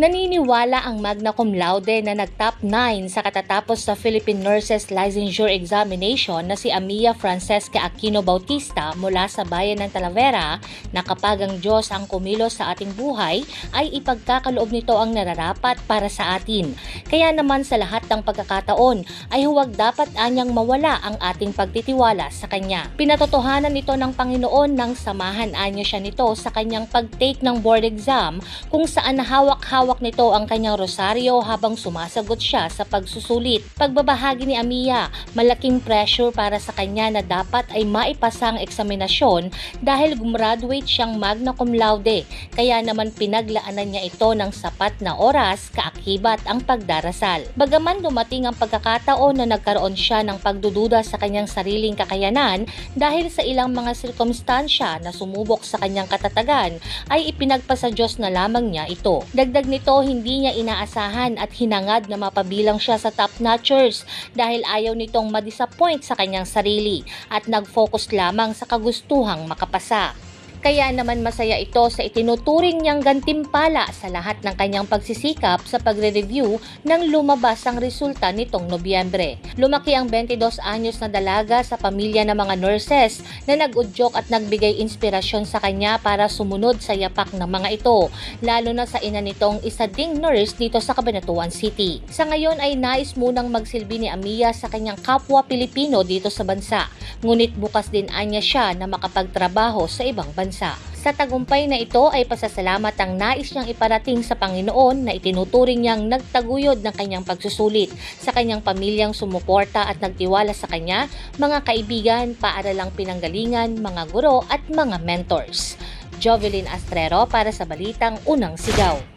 Naniniwala ang magna cum laude na nag-top 9 sa katatapos sa Philippine Nurses Licensure Examination na si Amia Francesca Aquino Bautista mula sa bayan ng Talavera na kapag ang Diyos ang kumilos sa ating buhay ay ipagkakaloob nito ang nararapat para sa atin. Kaya naman sa lahat ng pagkakataon ay huwag dapat anyang mawala ang ating pagtitiwala sa Kanya. Pinatotohanan nito ng Panginoon nang samahan anya siya nito sa kanyang pag-take ng board exam kung saan hawak-hawak nito ang kanyang rosaryo habang sumasagot siya sa pagsusulit. Pagbabahagi ni Amia, malaking pressure para sa kanya na dapat ay maipasa ang eksaminasyon dahil gumraduate siyang magna cum laude. Kaya naman pinaglaanan niya ito ng sapat na oras, kaakibat ang pagdarasal. Bagaman dumating ang pagkakataon na nagkaroon siya ng pagdududa sa kanyang sariling kakayanan dahil sa ilang mga sirkumstansya na sumubok sa kanyang katatagan, ay ipinagpasa Diyos na lamang niya ito. Dagdag nito, hindi niya inaasahan at hinangad na mapabilang siya sa top notchers dahil ayaw nitong madisappoint sa kanyang sarili at nag-focus lamang sa kagustuhang makapasa. Kaya naman masaya ito sa itinuturing niyang gantimpala sa lahat ng kanyang pagsisikap sa pagre-review nang lumabas ang resulta nitong Nobyembre. Lumaki ang 22 anyos na dalaga sa pamilya ng mga nurses na nag-udyok at nagbigay inspirasyon sa kanya para sumunod sa yapak ng mga ito, lalo na sa ina nitong isa ding nurse dito sa Cabanatuan City. Sa ngayon ay nais munang magsilbi ni Amia sa kanyang kapwa Pilipino dito sa bansa, ngunit bukas din anya siya na makapagtrabaho sa ibang bansa. Sa tagumpay na ito ay pasasalamat ang nais niyang iparating sa Panginoon na itinuturing niyang nagtaguyod ng kanyang pagsusulit, sa kanyang pamilyang sumuporta at nagtiwala sa kanya, mga kaibigan, paaralang pinanggalingan, mga guro at mga mentors. Jovelyn Astrero para sa Balitang Unang Sigaw.